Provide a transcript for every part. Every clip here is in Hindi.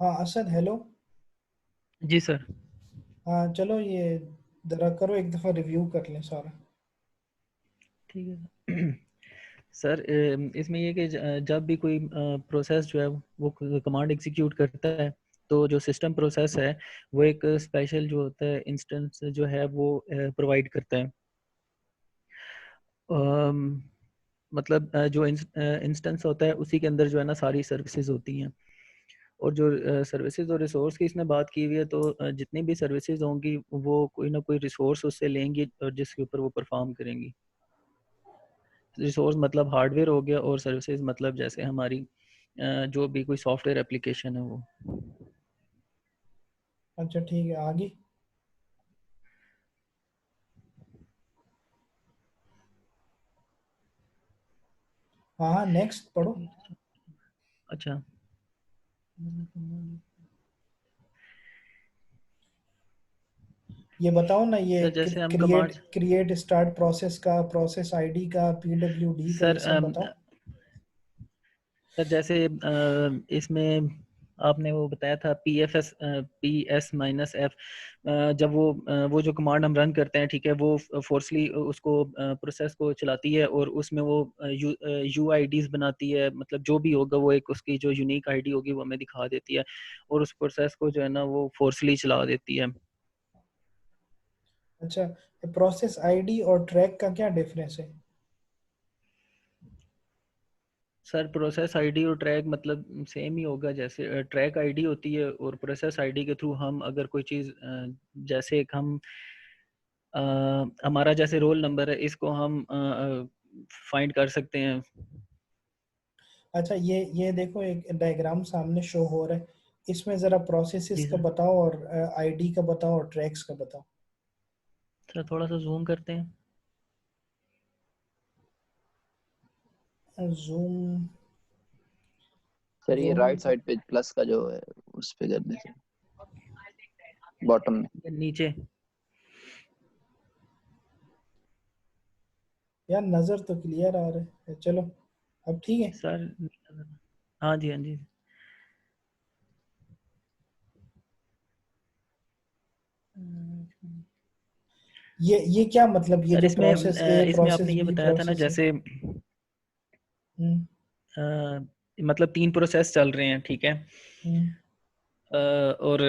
हाँ असद, हेलो। जी सर। हाँ चलो, ये जरा करो, एक दफ़ा रिव्यू कर लें सारा। ठीक है सर, इसमें ये कि जब भी कोई प्रोसेस जो है वो कमांड एग्जीक्यूट करता है, तो जो सिस्टम प्रोसेस है वो एक स्पेशल जो होता है इंस्टेंस जो है वो प्रोवाइड करता है। मतलब जो इंस्टेंस होता है उसी के अंदर जो है ना सारी सर्विसेज होती हैं। और जो सर्विसेज और रिसोर्स की इसमें बात की हुई है, तो जितनी भी सर्विसेज होंगी वो कोई ना कोई रिसोर्स उससे लेंगी और जिसके ऊपर वो परफॉर्म करेंगी। रिसोर्स मतलब हार्डवेयर हो गया, और सर्विसेज मतलब जैसे हमारी जो भी कोई सॉफ्टवेयर एप्लीकेशन है वो। अच्छा ठीक है, आगे। हाँ हाँ, नेक्स्ट पढ़ो। अच्छा। ये बताओ ना, ये सर जैसे हम create commands. Create start process का, प्रोसेस आईडी का, पीडब्ल्यूडी का, ये सर सब बताओ। सर जैसे इसमें आपने वो बताया था PS-F, जब वो जो कमांड हम रन करते हैं, ठीक है, वो फोर्सली उसको प्रोसेस को चलाती है और उसमें वो यू आई डीज बनाती है। मतलब जो भी होगा वो एक उसकी जो यूनिक आईडी होगी वो हमें दिखा देती है, और उस प्रोसेस को जो है ना वो फोर्सली चला देती है। अच्छा, प्रोसेस आईडी और ट्रैक का क्या डिफरेंस है? सर प्रोसेस आईडी और ट्रैक मतलब सेम ही होगा। जैसे ट्रैक आईडी होती है, और प्रोसेस आईडी के थ्रू हम अगर कोई चीज़ जैसे एक हम हमारा जैसे रोल नंबर है, इसको हम फाइंड कर सकते हैं। अच्छा, ये देखो, एक डायग्राम सामने शो हो रहा है। इसमें ज़रा प्रोसेसेस जी का सर। बताओ, और आईडी का बताओ, और ट्रैक्स का बताओ। सर थोड़ा सा जूम करते हैं। जूम। सर ये जूम। राइट साइड पे प्लस का जो है उस पे कर दें सर, बॉटम में। नीचे। यार नज़र तो क्लियर आ रहा है, चलो अब ठीक है। सर हाँ जी, हाँ जी। ये क्या मतलब, ये सर जो इसमें प्रोसेस ए, इसमें आपने प्रोसेस ये बी, बताया था ना, प्रोसेस सी। जैसे हम्म। मतलब 3 प्रोसेस चल रहे हैं, ठीक है। हम्म। और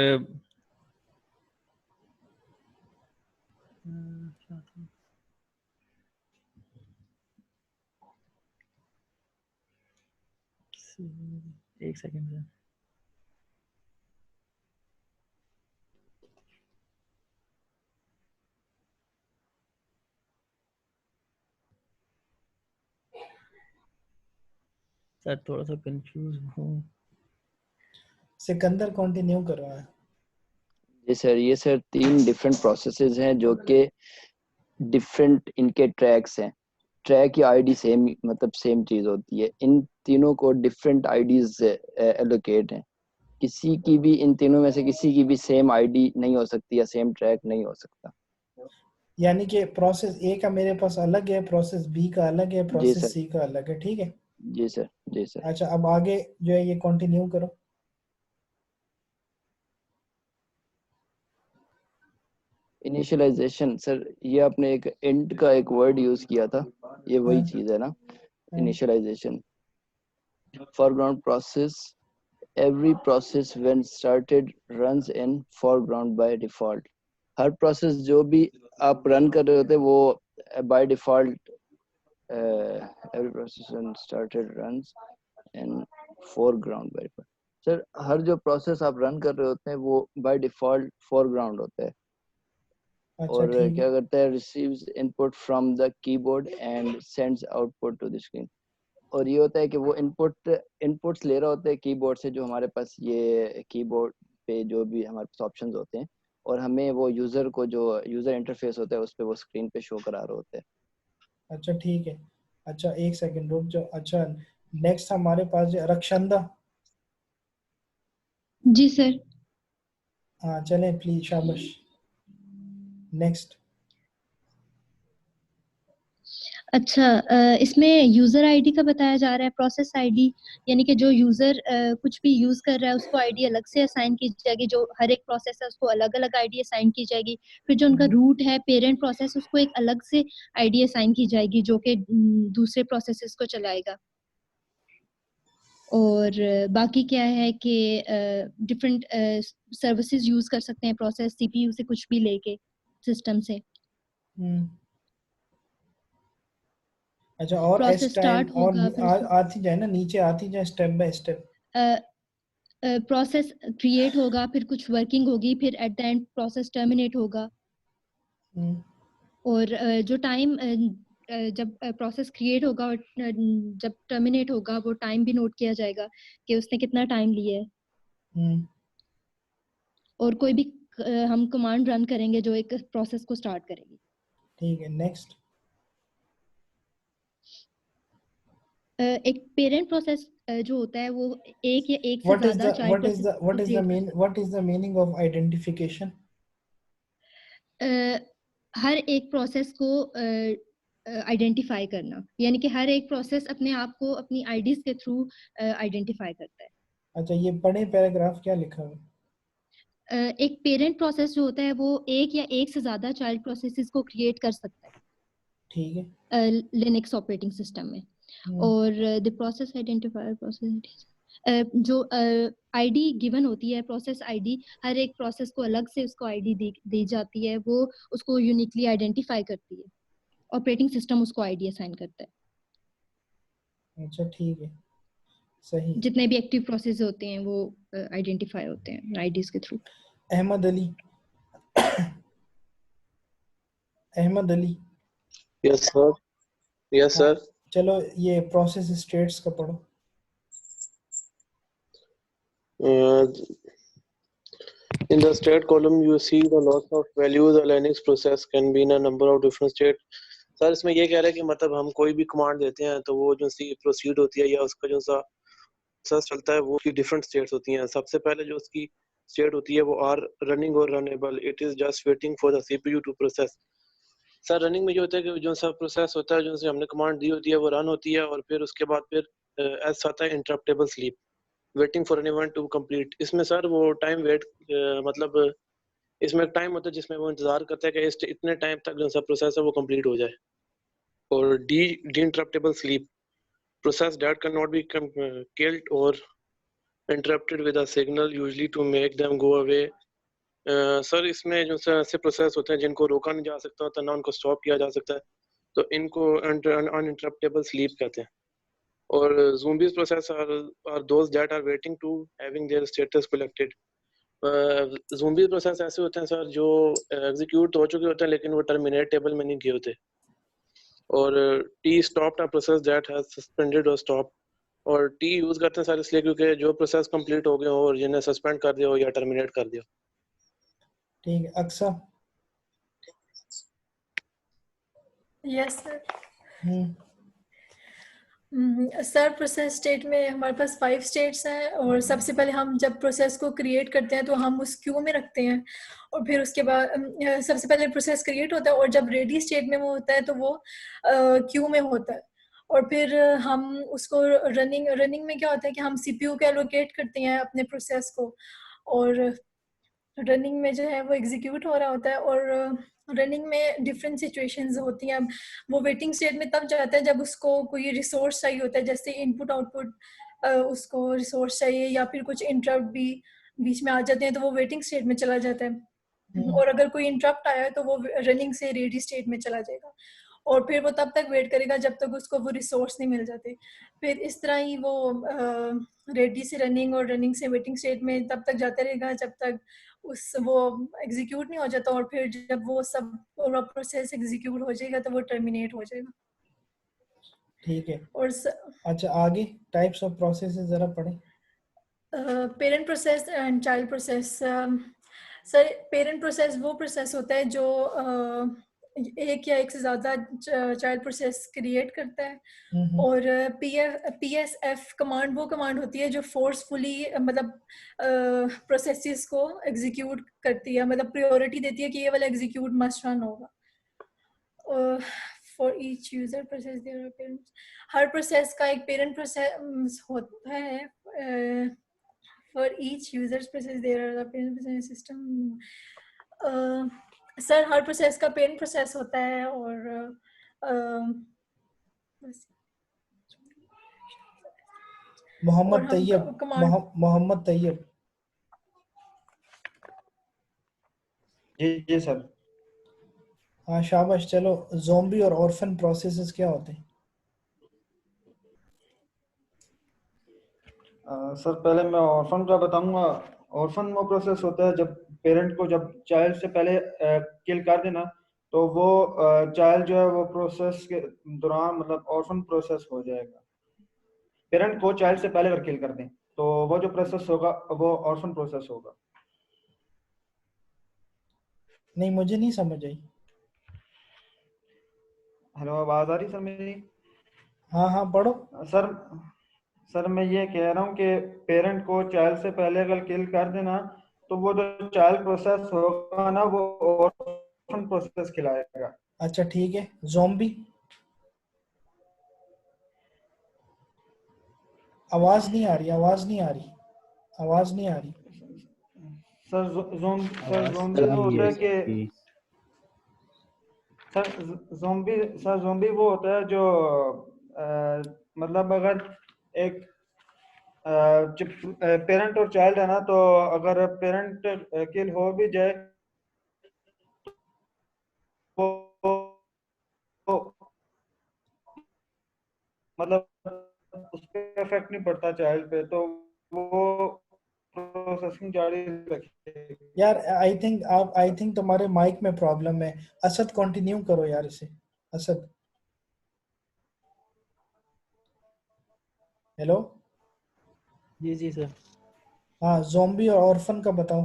एक सेकंड सर। सर थोड़ा सा कंफ्यूज हूँ। सिकंदर कंटिन्यू करवाएं। जी सर, ये सर 3 डिफरेंट प्रोसेसेस हैं जो कि डिफरेंट इनके ट्रैक्स हैं। ट्रैक की आईडी सेम, मतलब सेम चीज होती है। इन तीनों को डिफरेंट आईडीज एलोकेट हैं। किसी की भी, इन तीनों में से किसी की भी सेम आईडी नहीं हो सकती या सेम ट्रैक नहीं हो सकता। यानी कि प्रोसेस ए का मेरे पास अलग है, प्रोसेस बी का अलग है, जी प्रोसेस सर। सी का अलग है, ठीक है। जी सर। जी सर। अच्छा, अब आगे जो है ये कंटिन्यू करो। इनिशियलाइजेशन सर, ये आपने एक इंट का एक वर्ड यूज किया था, ये वही चीज है ना, initialisation. Foreground process, every process when started runs in foreground by default. हर प्रोसेस जो भी आप रन कर रहे होते हैं वो by default every process when started runs in foreground by default. Sir हर जो प्रोसेस आप रन कर रहे होते हैं वो बाय डिफॉल्ट फोरग्राउंड होता है. अच्छा और ठीक क्या है. करता है, receives input from the keyboard and sends output to the screen. और ये होता है कि वो इनपुट्स ले रहा होता है कीबोर्ड से, जो हमारे पास ये कीबोर्ड पे जो भी हमारे पास ऑप्शंस होते हैं, और हमें वो यूजर को जो यूजर इंटरफेस होता है उस पे वो स्क्रीन पे शो करा रहा होता है. अच्छा ठीक है. अच्छा एक सेकंड रुक जाओ. अच्छा नेक्स्ट हमारे पास है रक्षंदा. जी सर. हाँ चलें प्लीज, शाबाश. नेक्स्ट. अच्छा, इसमें यूजर आईडी का बताया जा रहा है, प्रोसेस आईडी, यानी कि जो यूजर कुछ भी यूज कर रहा है उसको आईडी अलग से असाइन की जाएगी, जो हर एक प्रोसेस है उसको अलग अलग आईडी असाइन की जाएगी. फिर जो उनका रूट है पेरेंट प्रोसेस, उसको एक अलग से आईडी असाइन की जाएगी जो कि दूसरे प्रोसेसेस को चलाएगा. और बाकी क्या है कि डिफरेंट सर्विसेज यूज कर सकते हैं प्रोसेस, सीपीयू से कुछ भी लेके, सिस्टम से. अच्छा और प्रोसेस एस टाइम स्टार्ट और होगा, फिर उसको आती जाए ना, नीचे आती जाए step by step. Process create होगा, फिर कुछ वर्किंग होगी, फिर at the end process terminate होगा. और जो टाइम जब प्रोसेस क्रिएट होगा और जब टर्मिनेट होगा वो टाइम भी नोट किया जाएगा कि उसने कितना टाइम लिया है. और कोई भी हम कमांड रन करेंगे जो एक प्रोसेस को स्टार्ट करेगी. ठीक है. नेक्स्ट. एक पेरेंट प्रोसेस जो होता है वो एक या एक से what is ज्यादा the चाइल्ड प्रोसेस को क्रिएट कर सकता what is the meaning of identification? है. हर एक प्रोसेस को आइडेंटिफाई करना, यानी कि हर एक प्रोसेस अपने आप को अपनी आईडीज के थ्रू आइडेंटिफाई करता है. अच्छा ये पढ़े पैराग्राफ क्या लिखा है? एक पेरेंट प्रोसेस जो होता है वो एक या एक से ज्यादा चाइल्ड प्रोसेसेस को क्रिएट कर सकता है. ठीक है. लिनक्स ऑपरेटिंग सिस्टम में. और द प्रोसेस आइडेंटिफायर प्रोसेस जो आईडी गिवन होती है, प्रोसेस आईडी, हर एक प्रोसेस को अलग से उसको आईडी दी जाती है, वो उसको यूनिकली आइडेंटिफाई करती है. ऑपरेटिंग सिस्टम उसको आईडी असाइन करता है. अच्छा ठीक है, सही. जितने भी एक्टिव प्रोसेस होते हैं वो आइडेंटिफाई होते हैं आईडीज के थ्रू. Ahmed Ali. Ahmed Ali. Yes sir. Yes sir. चलो ये प्रोसेस स्टेट्स का पढ़ो. In the state column you see the lots of values. A Linux process can be in a number of different state. Sir इसमें ये कह रहा है कि मतलब हम कोई भी कमांड देते हैं तो वो जो सी प्रोसीड होती है या उसका जो सा प्रोसेस चलता है वो की डिफरेंट स्टेट्स होती हैं. सबसे पहले जो उसकी स्टेट होती है वो आर रनिंग और runnable. It is just waiting for the CPU to process. Sir running में जो होता है कि जो सा प्रोसेस होता है, जो से हमने कमांड दी होती है वो रन होती है, और फिर उसके बाद फिर एस आता है interruptible sleep, waiting for an event to complete. इसमें सर वो टाइम वेट मतलब इसमें एक टाइम होता है जिसमें वो इंतजार करता है कि इतने टाइम तक जो सा प्रोसेस है वो कंप्लीट हो जाए. और D interruptible sleep, process that can not be killed और interrupted with a signal usually to make them go away. Sir इसमें जो ऐसे प्रोसेस होते हैं जिनको रोका नहीं जा सकता होता, ना उनको स्टॉप किया जा सकता है, तो इनको अनइंटरप्टेबल स्लीप कहते हैं. और zombies process are those that are waiting to having their status collected. zombies process ऐसे होते हैं सर जो एग्जीक्यूट हो चुके होते हैं लेकिन वो टर्मिनेट टेबल में नहीं गए होते. और T stopped a process that has suspended और स्टॉप. और टी यूज करते हैं सर इसलिए क्योंकि जो प्रोसेस कंप्लीट हो गए हो और जिन्हें सस्पेंड कर दिया हो या टर्मिनेट कर दिया. ठीक है. Aqsa. Yes sir. Sir process state में हमारे पास 5 स्टेट्स हैं, और सबसे पहले हम जब प्रोसेस को क्रिएट करते हैं तो हम उस क्यू में रखते हैं, और फिर उसके बाद सबसे पहले प्रोसेस क्रिएट होता है और जब रेडी स्टेट में वो होता है तो वो क्यू में होता है. और फिर हम उसको रनिंग में क्या होता है कि हम सीपीयू को एलोकेट करते हैं अपने प्रोसेस को, और रनिंग में जो है वो एग्जीक्यूट हो रहा होता है. और रनिंग में डिफरेंट सिचुएशंस होती हैं। अब वो वेटिंग स्टेट में तब जाता है जब उसको कोई रिसोर्स चाहिए होता है, जैसे इनपुट आउटपुट उसको रिसोर्स चाहिए या फिर कुछ इंटरप्ट भी बीच में आ जाते हैं, तो वो वेटिंग स्टेट में चला जाता है। और अगर कोई इंटरप्ट आया है तो वो रनिंग से रेडी स्टेट में चला जाएगा, और फिर वो तब तक वेट करेगा जब तक उसको वो रिसोर्स नहीं मिल जाते। फिर इस तरह ही वो रेडी से रनिंग और रनिंग से वेटिंग स्टेट में तब तक जाता रहेगा जब तक वो एग्जीक्यूट नहीं हो जाता, और फिर जब वो सब पूरा प्रोसेस एग्जीक्यूट हो जाएगा तो वो टर्मिनेट हो जाएगा। ठीक है। और अच्छा, आगे टाइप्स ऑफ प्रोसेसेस जरा पढ़ें। Parent process and child process. Sir parent process वो प्रोसेस होता है जो एक या एक से ज़्यादा चाइल्ड प्रोसेस क्रिएट करता है। और PSF कमांड वो कमांड होती है जो फोर्सफुली मतलब प्रोसेसेस को एग्जीक्यूट करती है, मतलब प्रायोरिटी देती है कि ये वाला एग्जीक्यूट मस्ट रन होगा। For each user process there are parents. हर प्रोसेस का एक पेरेंट प्रोसेस होता है। For each user's process there are the parent process system। Sir her process का पेरेंट प्रोसेस होता है, और मोहम्मद तैयब। जी सर। हाँ शाबाश। चलो, ज़ोंबी और ऑर्फन प्रोसेसेस क्या होते हैं? सर पहले मैं ऑर्फन का बताऊंगा। ऑर्फन वो प्रोसेस होता है जब पेरेंट को जब चाइल्ड से पहले किल कर देना, तो वो चाइल्ड जो है वो प्रोसेस के दौरान मतलब ऑर्फन प्रोसेस हो जाएगा। पेरेंट को चाइल्ड से पहले अगर किल कर दें तो वो जो प्रोसेस होगा वो ऑर्फन प्रोसेस होगा। नहीं, मुझे नहीं समझ आई। हेलो, आवाज आ रही सर मेरी? हाँ पढ़ो। सर मैं ये कह रहा हूँ कि पेरेंट को चाइल्ड से पहले अगर किल कर देना तो वो जो चाइल्ड प्रोसेस होगा ना वो ऑर्फन प्रोसेस कहलाएगा। अच्छा ठीक है। ज़ोंबी? आवाज नहीं आ रही। सर ज़ोंबी वो होता है कि ज़ोंबी वो होता है जो मतलब अगर एक पेरेंट और चाइल्ड है ना, तो अगर पेरेंट किल हो भी जाए वो मतलब उस पर इफेक्ट नहीं पड़ता चाइल्ड पे, तो वो प्रोसेसिंग जारी रखेगा। यार आई थिंक तुम्हारे माइक में प्रॉब्लम है। असद कंटिन्यू करो यार इसे। असद, हेलो। जी सर। हाँ, ज़ोंबी और ऑर्फन का बताओ।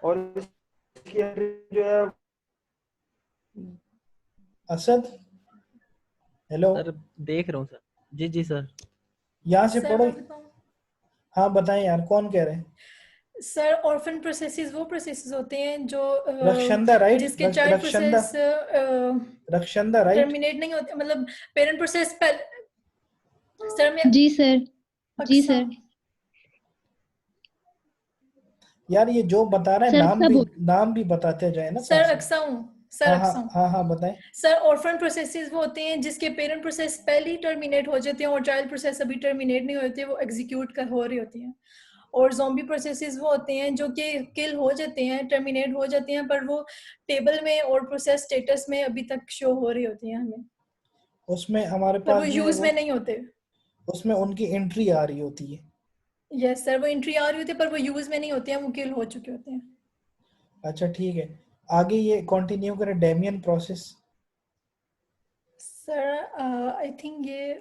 और इसकी जो है असद, हेलो। सर देख रहा हूँ सर। जी सर। यहाँ से सर पढ़ो। मैं बताऊं? हाँ बताएं यार, कौन कह रहे हैं? सर ऑर्फन प्रोसेसेस वो प्रोसेसेस होते हैं जो रक्षंदा, राइट? जिसके child process Rakshanda, right? Terminate नहीं होते, मतलब पेरेंट प्रोसेस पहले। सर मैं जी सर। जी सर। यार ये जो बता रहे हैं सर नाम भी बताते जाए ना सर साथ साथ। अक्साऊं सर अक्साऊं हाँ बताएं। सर ऑर्फन प्रोसेसेस वो होते हैं जिसके पेरेंट प्रोसेस पहले ही टर्मिनेट हो जाते हैं और चाइल्ड प्रोसेस अभी टर्मिनेट नहीं होते, वो एग्जीक्यूट हो रही होती हैं। और ज़ॉम्बी प्रोसेसेस वो होते हैं जो कि किल हो जाते हैं, टर्मिनेट हो जाते हैं, पर वो टेबल में और प्रोसेस स्टेटस में अभी तक शो हो रही होती हैं हमें, उसमें हमारे पर पास वो जो है यूज में नहीं होते। उसमें उनकी एंट्री आ रही होती है। यस सर, वो एंट्री आ रही होती है पर वो यूज में नहीं होते हैं, वो किल हो चुके होते हैं। अच्छा ठीक है, आगे ये कंटिन्यू करें। Daemon process. Sir I think ये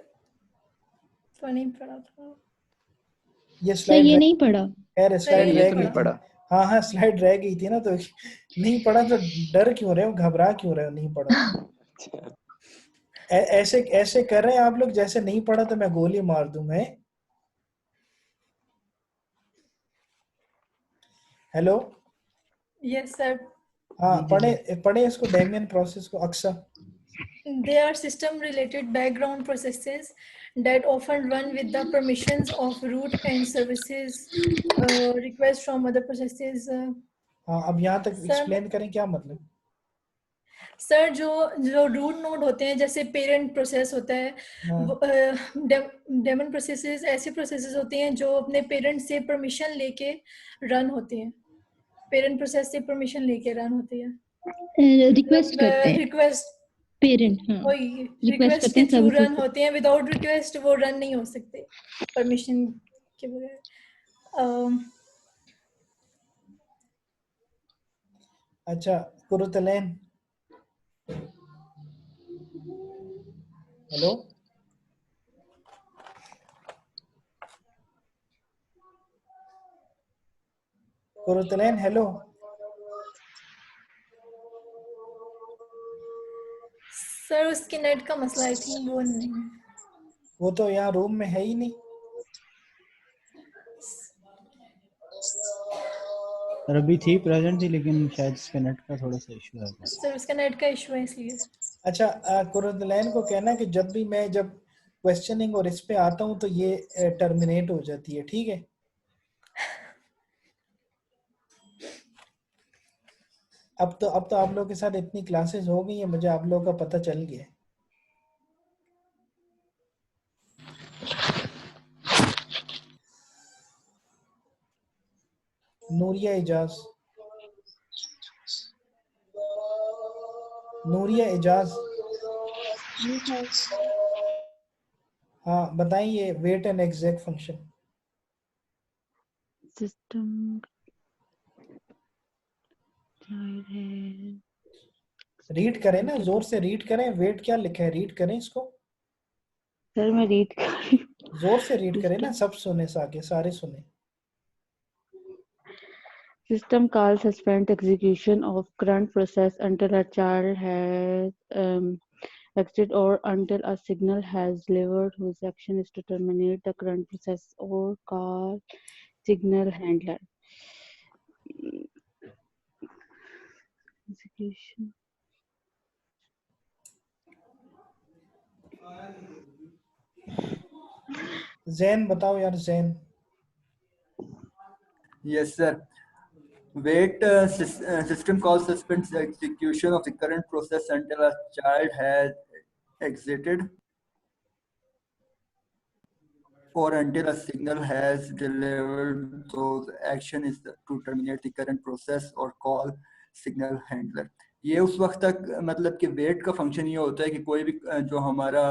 तो नहीं पढ़ा था। ये सर स्लाइड ये नहीं पढ़ा। स्लाइड ये रह तो गई नहीं थी। पढ़ा। हाँ स्लाइड रह गई थी ना, तो नहीं पढ़ा तो डर क्यों रहे हो, घबरा क्यों रहे हो? नहीं पढ़ा तो ऐसे ऐसे कर रहे हैं आप लोग जैसे नहीं पढ़ा तो मैं गोली मार दूंगा। हेलो। Yes sir. हाँ पढ़े इसको, डेमियन प्रोसेस को। अक्सर They are system-related background processes that often run with the permissions of root and services requests from other processes. हाँ, अब यहाँ तक Sir, एक्सप्लेन करें क्या मतलब? सर जो रूट नोड होते हैं, जैसे पेरेंट प्रोसेस होता है, डेमन प्रोसेसेस ऐसे प्रोसेसेस होते हैं जो अपने पेरेंट से परमिशन लेके रन होते हैं, पेरेंट प्रोसेस से परमिशन लेके रन होते हैं, रिक्वेस्ट करते हैं रिक्वेस्ट पेरेंट, हाँ वही रिक्वेस्ट रिक्वेस्ट करते के हैं थ्रू सर्विसेज रन होते हैं, विदाउट रिक्वेस्ट वो रन नहीं हो सकते परमिशन के बगैर। अच्छा, कुरुतलैन, हेलो, कुरुतलैन, हेलो। सर उसके नेट का मसला, आई थिंक वो नहीं है। वो तो यहाँ रूम में है ही नहीं। सर अभी थी, प्रेजेंट थी, लेकिन शायद इसका नेट का थोड़ा सा इशू है। सर उसका नेट का इशू है इसलिए। अच्छा, कुरुतलैन को कहना कि जब भी मैं जब क्वेश्चनिंग और इस पे आता हूँ तो ये टर्मिनेट हो जाती है, ठीक है? अब तो आप लोगों के साथ इतनी क्लासेस हो गई है, मुझे आप लोगों का पता चल गया है। नूरिया इजाज, नूरिया इजाज, हाँ बताइए wait and exact function. System read करें ना, जोर से रीड करें। वेट क्या लिखा है, रीड करें इसको। सर मैं रीड कर रही हूँ। जोर से रीड करें ना, सब सुने, सारे सुने। System call suspend execution of current process until a child has exited or until a signal has delivered whose action is to terminate the current process or call signal handler. Execution. Jain बताओ यार, Jain. Yes, sir. Wait, system call suspends the execution of the current process until a child has exited or until a signal has delivered. So the action is to terminate the current process or call signal handler. ये उस वक्त तक मतलब कि वेट का फंक्शन ये होता है कि कोई भी जो हमारा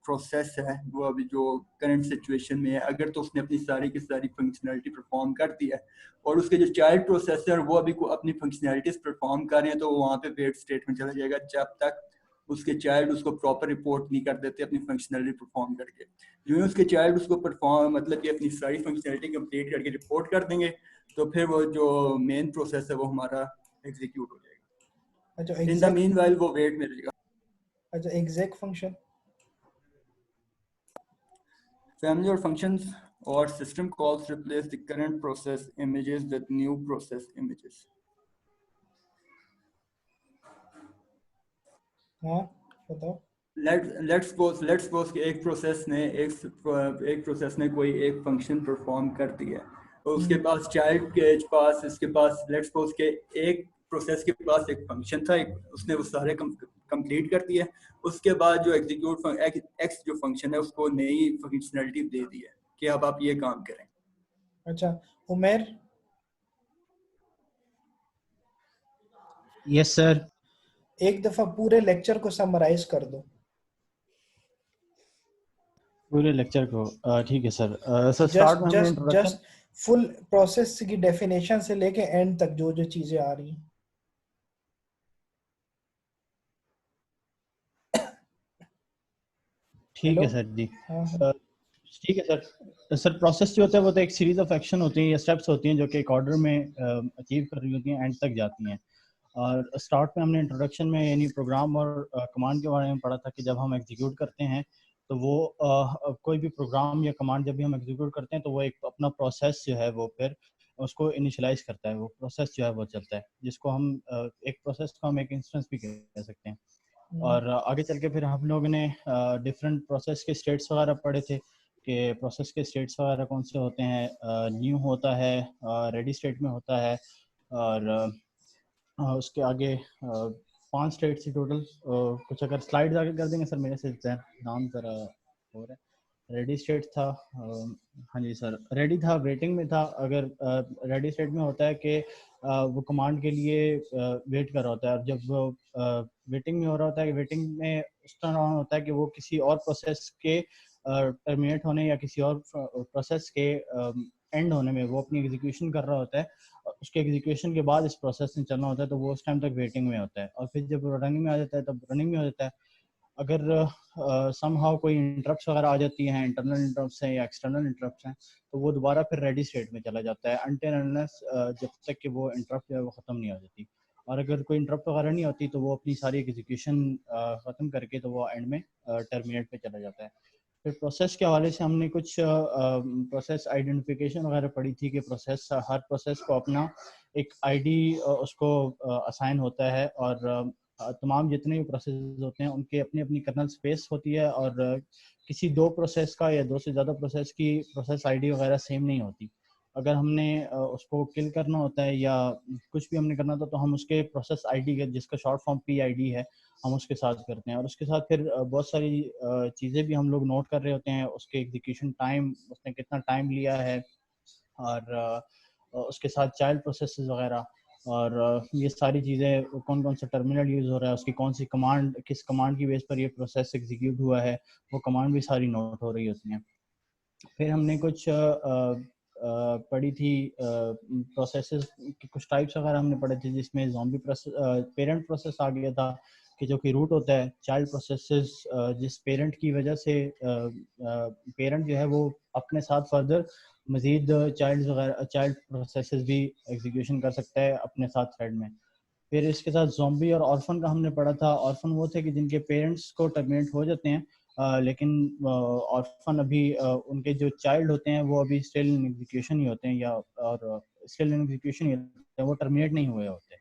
प्रोसेस है वो अभी जो करंट सिचुएशन में है, अगर तो उसने अपनी सारी की सारी फंक्शनैलिटी परफॉर्म कर दी है और उसके जो चाइल्ड प्रोसेस है वो अभी को अपनी फंक्शनैलिटीज परफॉर्म कर रहे हैं, तो वहाँ पे वेट स्टेट में चला जाएगा जब तक उसके चाइल्ड उसको प्रॉपर रिपोर्ट नहीं कर देते अपनी फंक्शनैलिटी परफॉर्म करके। जो है उसके चाइल्ड उसको परफॉर्म मतलब कि अपनी सारी फंक्शनैलिटी कंप्लीट करके रिपोर्ट कर देंगे, तो फिर वो जो मेन प्रोसेस है वो हमारा एग्जीक्यूट हो जाएगा। अच्छा, इन द मीनवाइल वो वेट में रहेगा। अच्छा, exact function. Family or functions or system calls replace the current process images with new process images. हाँ बताओ। Let's suppose कि एक प्रोसेस ने कोई एक फंक्शन परफॉर्म कर दिया और उसके पास चाइल्ड के पास इसके पास लेट्स सपोज के एक प्रोसेस के पास एक फंक्शन था, उसने वो सारे कंप्लीट कर दिया। उसके बाद जो एग्जीक्यूट एक्स जो फंक्शन है उसको नई फंक्शनैलिटी दे दी है कि अब आप ये काम करें। अच्छा, उमेर। Yes sir. एक दफा पूरे लेक्चर को समराइज कर दो। पूरे लेक्चर को ठीक है सर। सर स्टार्ट में हमने इंट्रोडक्शन, जस्ट फुल प्रोसेस की डेफिनेशन से लेके एंड तक जो जो चीजें आ रही हैं। ठीक है सर जी। ठीक है सर। सर प्रोसेस जो होता है वो तो एक सीरीज ऑफ एक्शन होती हैं या स्टेप्स होती हैं जो कि एक ऑर्डर में अचीव कर रही होती हैं, एंड तक जाती हैं। और स्टार्ट में हमने इंट्रोडक्शन में यानी प्रोग्राम और कमांड के बारे में पढ़ा था कि जब हम एग्जीक्यूट करते हैं तो वो कोई भी प्रोग्राम या कमांड जब भी हम एग्जीक्यूट करते हैं तो वो एक अपना प्रोसेस जो है वो फिर उसको इनिशियलाइज करता है, वो प्रोसेस जो है वो चलता है, जिसको हम एक प्रोसेस को हम एक इंस्टेंस भी कह सकते हैं। और आगे चल के फिर हम लोगों ने डिफरेंट प्रोसेस के स्टेट्स वगैरह पढ़े थे कि प्रोसेस के स्टेट्स वगैरह कौन से होते हैं। न्यू होता है, रेडी स्टेट में होता है, और उसके आगे 5 स्टेट थी टोटल। कुछ अगर स्लाइड्स आगे कर देंगे सर, मेरे से नाम ज़रा हो रहा है। रेडी स्टेट था, हाँ जी सर, रेडी था, वेटिंग में था। अगर रेडी स्टेट में होता है कि वो कमांड के लिए वेट कर रहा होता है, और जब वो वेटिंग में हो रहा होता है, वेटिंग में उस तरह होता है कि वो किसी और प्रोसेस के टर्मिनेट होने या किसी और प्रोसेस के एंड होने में वो अपनी एग्जीक्यूशन कर रहा होता है। उसके एग्जीक्यूशन के बाद इस प्रोसेस में चलना होता है, तो वो उस टाइम तक वेटिंग में होता है, और फिर जब रनिंग में आ जाता है तब रनिंग में हो जाता है। अगर समहाउ कोई इंटरप्ट्स वगैरह आ जाती हैं, इंटरनल इंटरप्ट्स हैं या एक्सटर्नल इंटरप्ट्स हैं, तो वो दोबारा फिर रेडी स्टेट में चला जाता है अनटिल अनलेस जब तक कि वो इंटरप्ट जो है वो ख़त्म नहीं हो जाती। और अगर कोई इंटरप्ट वगैरह नहीं होती तो वो अपनी सारी एग्जीक्यूशन ख़त्म करके तो वो एंड में टर्मिनेट पे चला जाता है। फिर प्रोसेस के हवाले से हमने कुछ प्रोसेस आइडेंटिफिकेशन वगैरह पढ़ी थी कि प्रोसेस, हर प्रोसेस को अपना एक आईडी उसको असाइन होता है, और तमाम जितने भी प्रोसेस होते हैं उनके अपनी अपनी कर्नल स्पेस होती है, और किसी दो प्रोसेस का या दो से ज़्यादा प्रोसेस की प्रोसेस आईडी वगैरह सेम नहीं होती। अगर हमने उसको किल करना होता है या कुछ भी हमने करना होता है तो हम उसके प्रोसेस आईडी के, जिसका शॉर्ट फॉर्म PID है, हम उसके साथ करते हैं। और उसके साथ फिर बहुत सारी चीज़ें भी हम लोग नोट कर रहे होते हैं, उसके एग्जीक्यूशन टाइम, उसने कितना टाइम लिया है, और उसके साथ चाइल्ड प्रोसेसेस वगैरह, और ये सारी चीज़ें, कौन कौन सा टर्मिनल यूज़ हो रहा है, उसकी कौन सी कमांड, किस कमांड की बेस पर ये प्रोसेस एग्जीक्यूट हुआ है, वो कमांड भी सारी नोट हो रही होती हैं। फिर हमने कुछ पढ़ी थी प्रोसेसेस की कुछ टाइप्स वगैरह हमने पढ़े थे, जिसमें ज़ॉम्बी प्रोसेस, पेरेंट प्रोसेस आ गया था कि जो कि रूट होता है। चाइल्ड प्रोसेसेस, जिस पेरेंट की वजह से पेरेंट जो है वो अपने साथ फर्दर मज़ीद चाइल्ड प्रोसेसेस भी एग्जीक्यूशन कर सकता है अपने साथ थ्रेड में। फिर इसके साथ ज़ॉम्बी और ऑर्फन का हमने पढ़ा था। ऑर्फन वो थे कि जिनके पेरेंट्स को टर्मिनेट हो जाते हैं, लेकिन ऑर्फन अभी उनके जो चाइल्ड होते हैं वो अभी स्टिल इन एग्जीक्यूशन ही होते हैं, या और स्टिल इन एग्जीक्यूशन ही होते हैं, वो टर्मिनेट नहीं हुए होते।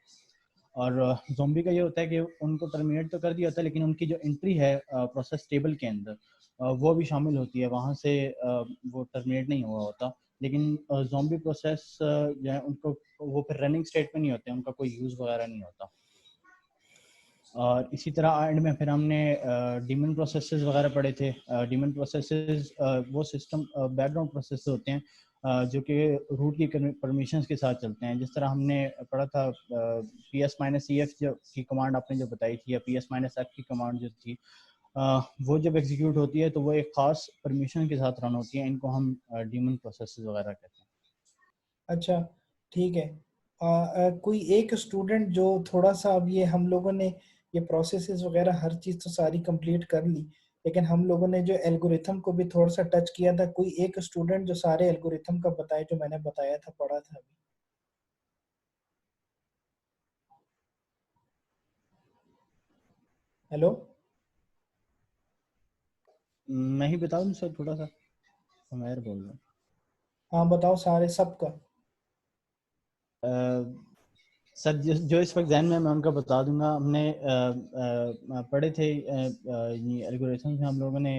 और ज़ॉम्बी का ये होता है कि उनको टर्मिनेट तो कर दिया होता है, लेकिन उनकी जो एंट्री है प्रोसेस टेबल के अंदर वो भी शामिल होती है, वहाँ से वो टर्मिनेट नहीं हुआ होता। लेकिन ज़ॉम्बी प्रोसेस जो है उनको, वो फिर रनिंग स्टेट में नहीं होते, उनका कोई यूज़ वगैरह नहीं होता। और इसी तरह एंड में फिर हमने डीमन प्रोसेसेस वगैरह पढ़े थे। डीमन प्रोसेसेस वो सिस्टम बैकग्राउंड प्रोसेस होते हैं जो कि रूट की परमिशंस के साथ चलते हैं। जिस तरह हमने पढ़ा था PS-EF जो की कमांड आपने जो बताई थी, या PS-F की कमांड जो थी, वो जब एग्जीक्यूट होती है तो वो एक ख़ास परमिशन के साथ रन होती है। इनको हम डीमन प्रोसेसेस वगैरह कहते हैं। अच्छा, ठीक है। कोई एक स्टूडेंट जो थोड़ा सा, अब ये हम लोगों ने ये प्रोसेसेस वगैरह हर चीज़ तो सारी कंप्लीट कर ली, लेकिन हम लोगों ने जो एल्गोरिथम को भी थोड़ा सा टच किया था। कोई एक स्टूडेंट जो सारे एल्गोरिथम का बताए, जो मैंने बताया था, पढ़ा था अभी। हेलो, मैं ही बता दूं सर थोड़ा सा, मैं बोल रहा हूँ। हाँ बताओ, सारे सबका। सर जो इस वक्त जहन में, मैं उनका बता दूंगा। हमने पढ़े थे एल्गोरिथम में, हम लोगों ने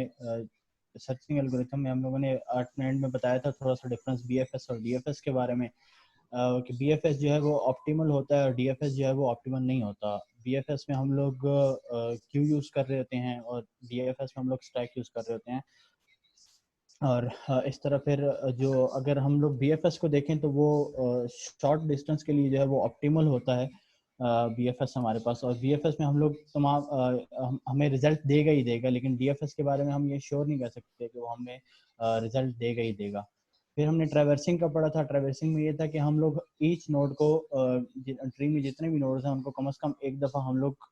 सर्चिंग एल्गोरिथम में हम लोगों ने 8 मिनट में बताया था थोड़ा सा डिफरेंस BFS और DFS के बारे में, कि BFS जो है वो ऑप्टिमल होता है और DFS जो है वो ऑप्टिमल नहीं होता। BFS में हम लोग क्यू यूज़ कर रहे होते हैं, और DFS में हम लोग स्टैक यूज़ कर रहे होते हैं। और इस तरह फिर जो, अगर हम लोग BFS को देखें तो वो शॉर्ट डिस्टेंस के लिए जो है वो ऑप्टिमल होता है BFS हमारे पास। और BFS में हम लोग तमाम हमें रिजल्ट देगा ही देगा, लेकिन DFS के बारे में हम ये श्योर नहीं कर सकते कि वो हमें रिजल्ट देगा ही देगा। फिर हमने ट्रैवर्सिंग का पढ़ा था। ट्रैवर्सिंग में ये था कि हम लोग ईच नोड को, ट्री में जितने भी नोड्स हैं उनको कम से कम एक दफ़ा हम लोग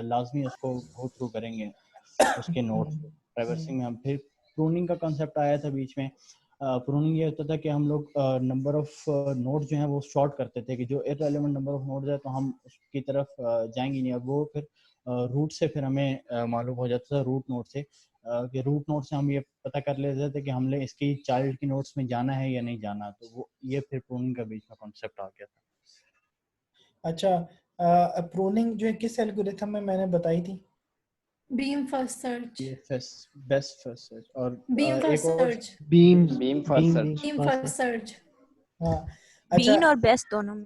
लाजमी उसको गो थ्रू करेंगे उसके नोड्स को। ट्रैवर्सिंग में हम फिर प्रूनिंग का कॉन्सेप्ट आया था बीच में। प्रूनिंग ये होता था कि हम लोग नंबर ऑफ नोड्स जो हैं वो शॉर्ट करते थे, कि जो इररिलेवेंट नंबर ऑफ नोड्स है तो हम उसकी तरफ जाएंगे नहीं। अब वो फिर रूट से फिर हमें मालूम हो जाता था, रूट नोड से, कि रूट नोड से हम ये पता कर लेते थे कि हमने इसकी चाइल्ड की नोड्स में जाना है या नहीं जाना। तो वो ये फिर प्रूनिंग का बीच में कॉन्सेप्ट आ गया था। अच्छा, प्रूनिंग जो है किस एल्गोरिथम में मैंने बताई थी? Beam first search, best first search, और बीम एक फर्स्ट और search, beam beam first search, beam first search. हाँ अच्छा बीन और बेस्ट दोनों।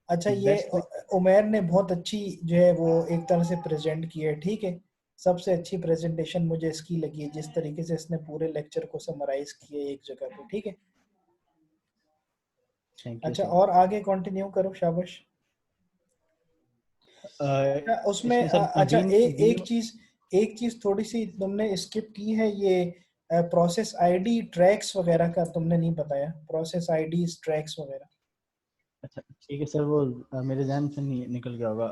अच्छा, ये बेस्ट उमेर ने बहुत अच्छी जो है वो एक तरह से प्रेजेंट की है, ठीक है। सबसे अच्छी प्रेजेंटेशन मुझे इसकी लगी है, जिस तरीके से इसने पूरे लेक्चर को समराइज किया एक जगह पे, ठीक है। थैंक यू अच्छा, सर। और आगे कंटिन्यू करो, शाबाश। अच्छा, उसमें इसमें सर अच्छा बीन एक चीज थोड़ी सी तुमने स्किप की है, ये प्रोसेस आईडी ट्रैक्स वगैरह का तुमने नहीं बताया, प्रोसेस आईडी ट्रैक्स वगैरह। अच्छा ठीक है सर, वो मेरे ध्यान से नहीं निकल गया होगा।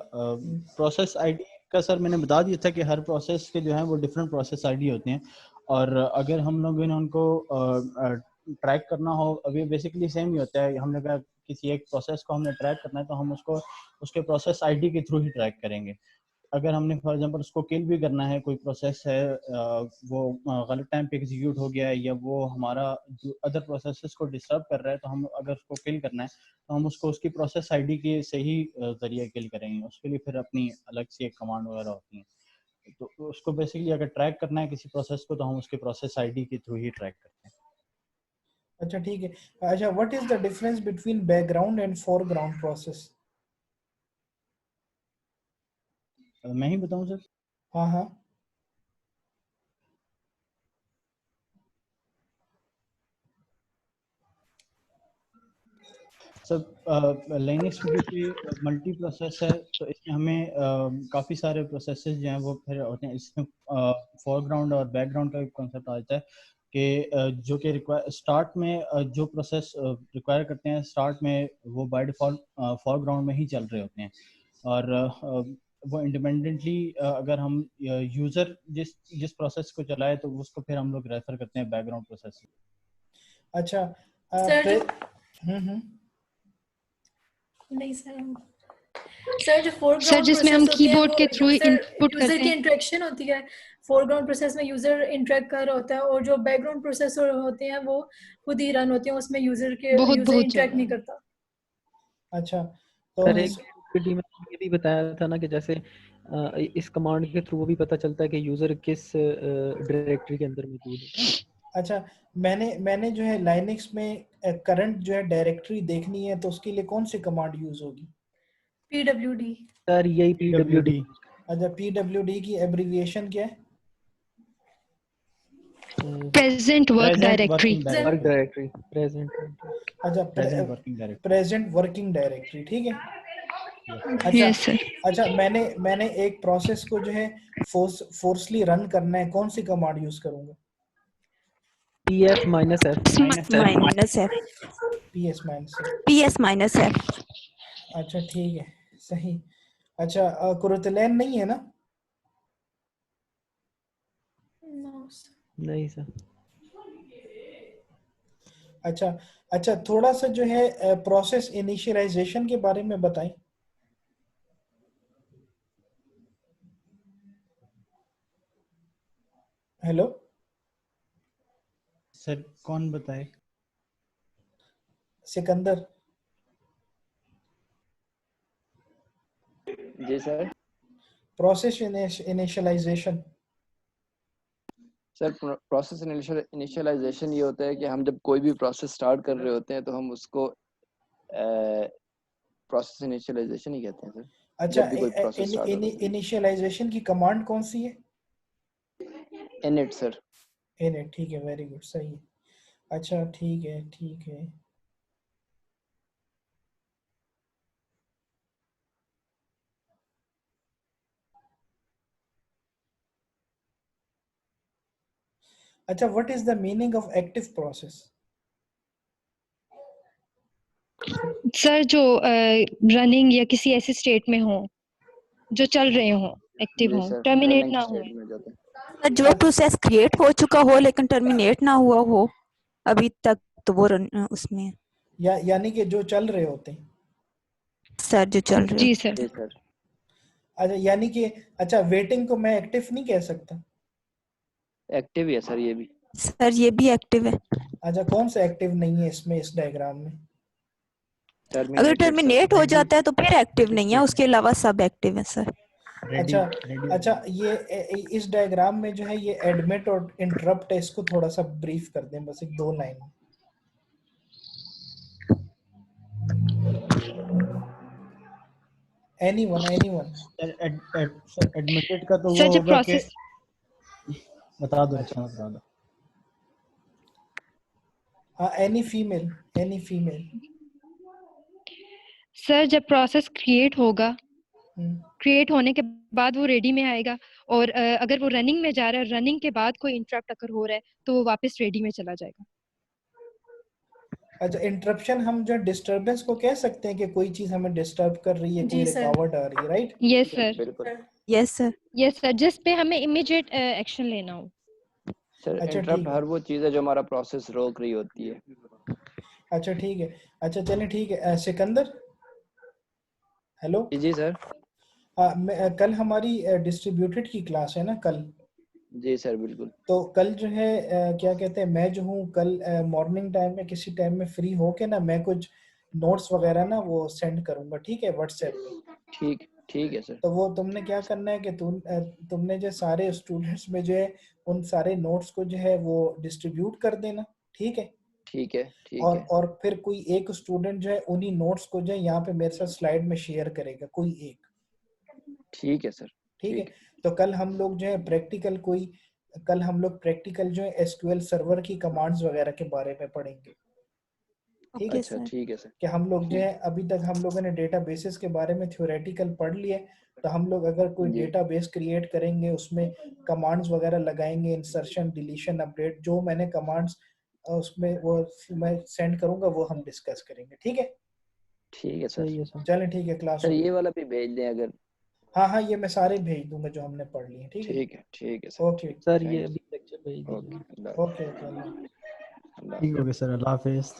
प्रोसेस आईडी का सर मैंने बता दिया था कि हर प्रोसेस के जो है वो डिफरेंट प्रोसेस आईडी होते हैं, और अगर हम लोग ने उनको ट्रैक करना हो, अभी बेसिकली सेम ही होता है। हमने कहा किसी एक प्रोसेस को हमने ट्रैक करना है तो हम उसको उसके प्रोसेस आईडी के थ्रू ही ट्रैक करेंगे। अगर हमने फॉर एग्जांपल उसको किल भी करना है, कोई प्रोसेस है वो गलत टाइम पे एग्जीक्यूट हो गया है, या वो हमारा जो अदर प्रोसेसेस को डिस्टर्ब कर रहा है, तो हम अगर उसको किल करना है तो हम उसको उसकी प्रोसेस आईडी के से ही जरिए किल करेंगे। उसके लिए फिर अपनी अलग से एक कमांड वगैरह होती है। तो उसको बेसिकली अगर ट्रैक करना है किसी प्रोसेस को, तो हम उसके प्रोसेस आईडी के थ्रू ही ट्रैक करते हैं। अच्छा ठीक है। अच्छा, what is the difference between background and foreground process? मैं ही बताऊं सर? हाँ हाँ। सब लिनक्स में क्योंकि मल्टी प्रोसेस है, तो इसमें हमें काफ़ी सारे प्रोसेसेस जो हैं वो फिर होते हैं। इसमें फोरग्राउंड और बैकग्राउंड का कॉन्सेप्ट आ जाता है कि जो कि स्टार्ट में जो प्रोसेस रिक्वायर करते हैं, स्टार्ट में वो बाय डिफॉल्ट फोरग्राउंड में ही चल रहे होते हैं, और वो इंडिपेंडेंटली अगर हम यूज़र जिस प्रोसेस को चलाए तो उसको फिर हम लोग रेफर करते हैं बैकग्राउंड प्रोसेस। अच्छा नहीं सर जो फोरग्राउंड जिसमें हम कीबोर्ड के थ्रू इनपुट करते यूजर की हैं। इंटरेक्शन होती है, फोरग्राउंड प्रोसेस में यूजर इंटरेक्ट कर रहा होता है, और जो बैकग्राउंड प्रोसेसर होते हैं वो खुद ही रन होते हैं, उसमें यूजर इंटरेक्ट नहीं करता। अच्छा, तो सर एक पीडी में ये भी बताया था ना कि जैसे इस कमांड के थ्रू वो भी पता चलता है कि यूजर किस डायरेक्टरी के अंदर मौजूद है। अच्छा, मैंने जो है लाइनक्स में करंट जो है डायरेक्टरी देखनी है, तो उसके लिए कौन सी कमांड यूज होगी? pwd। सर यही pwd। अच्छा, pwd की एब्रिविएशन क्या है? Present work directory. अच्छा, प्रेजेंट वर्किंग डायरेक्टरी, ठीक है। अच्छा yes, sir. अच्छा, मैंने एक प्रोसेस को जो है फोर्सली रन करना है, कौन सी कमांड यूज करूंगा? ps -f। अच्छा ठीक है, सही। अच्छा, कुरुतलैन नहीं है ना? नहीं सर। अच्छा, थोड़ा सा जो है प्रोसेस इनिशियलाइजेशन के बारे में बताएं। हेलो सर, कौन बताए? सिकंदर। जी sir. Process initialization. Sir process initialization ये होता है कि हम जब कोई भी प्रोसेस स्टार्ट कर रहे होते हैं तो हम उसको प्रोसेस इनिशियलाइजेशन ही कहते हैं सर। अच्छा, इनिशियलाइजेशन की कमांड कौन सी है? init sir. init, ठीक है, वेरी गुड, सही है। अच्छा ठीक है। अच्छा, what is the meaning of active process? Sir जो रनिंग या किसी ऐसे स्टेट में हो जो चल रहे हो, एक्टिव हो, टर्मिनेट ना हो। सर जो प्रोसेस क्रिएट हो चुका हो लेकिन टर्मिनेट ना हुआ हो अभी तक, तो वो उसमें यानी कि जो चल रहे होते हैं। सर जो चल रहे जी सर। अच्छा, यानी कि अच्छा, वेटिंग को मैं एक्टिव नहीं कह सकता? एक्टिव है सर ये भी। सर ये भी एक्टिव है। अच्छा, कौन सा एक्टिव नहीं है इसमें, इस डायग्राम में? अगर टर्मिनेट हो जाता है तो फिर एक्टिव नहीं है, उसके अलावा सब एक्टिव है सर। अच्छा अच्छा, ये इस डायग्राम में जो है ये एडमिट और इंटरप्ट है, इसको थोड़ा सा ब्रीफ कर दें, बस एक 2 लाइन। एनीवन एडमिटेड का तो सर वो जब होगा कि प्रोसेस बता दो, अच्छा बता दो। हाँ, एनी फीमेल। सर जब प्रोसेस क्रिएट होगा, क्रिएट होने के बाद वो रेडी में आएगा, और अगर वो रनिंग में जा रहा है, रनिंग के बाद कोई इंटरप्ट अगर हो रहा है तो वो वापस रेडी में चला जाएगा। अच्छा, इंटरप्शन हम जो डिस्टरबेंस को कह सकते हैं कि कोई चीज हमें डिस्टर्ब कर रही है, कोई जी सर। रुकावट आ रही है, राइट? यस सर, बिल्कुल यस सर जिस पे हमें इमीडिएट एक्शन लेना हो। सर। अच्छा इंटरप्ट ठीक है। हर वो चीज़ है जो हमारा प्रोसेस रोक रही होती है। अच्छा ठीक है। अच्छा चलें ठीक है। सिकंदर, हेलो। जी सर। कल हमारी डिस्ट्रीब्यूटेड की क्लास है ना कल? जी सर बिल्कुल। तो कल जो है क्या कहते हैं, मैं जो हूँ कल मॉर्निंग टाइम में किसी टाइम में फ्री होके ना, मैं कुछ नोट्स वगैरह ना वो सेंड करूंगा, ठीक है, व्हाट्सएप पे। ठीक है सर। तो वो तुमने क्या करना है कि तुमने जो सारे स्टूडेंट्स में जो है उन सारे नोट्स को जो है वो डिस्ट्रीब्यूट कर देना, ठीक है? ठीक है। और फिर कोई एक स्टूडेंट जो है उन्हीं नोट्स को जो है यहाँ पे मेरे साथ स्लाइड में शेयर करेगा, कोई एक। ठीक है सर। ठीक है। तो कल हम लोग जो है प्रैक्टिकल जो है एसक्यूएल सर्वर की कमांड्स वगैरह के बारे में पढ़ेंगे। ठीक है। अच्छा ठीक है सर। कि हम लोग जो है अभी तक हम लोगों ने डेटाबेसेस के बारे में थ्योरेटिकल पढ़ लिया, तो हम लोग अगर कोई डेटाबेस क्रिएट करेंगे, उसमें कमांड्स वगैरह लगाएंगे, इंसर्शन, डिलीशन, अपडेट, जो मैंने कमांड्स उसमें वो मैं सेंड करूंगा वो हम डिस्कस करेंगे। ठीक है सर। चलें ठीक है, क्लास सर हो ये गई। वाला भी भेज दें अगर। हाँ ये मैं सारे भेज दूंगा जो हमने पढ़ लिए। ठीक है सर। ओके सर ये अभी लेक्चर भेज दीजिए। ओके ठीक हो गया सर, अल्लाह हाफिज़।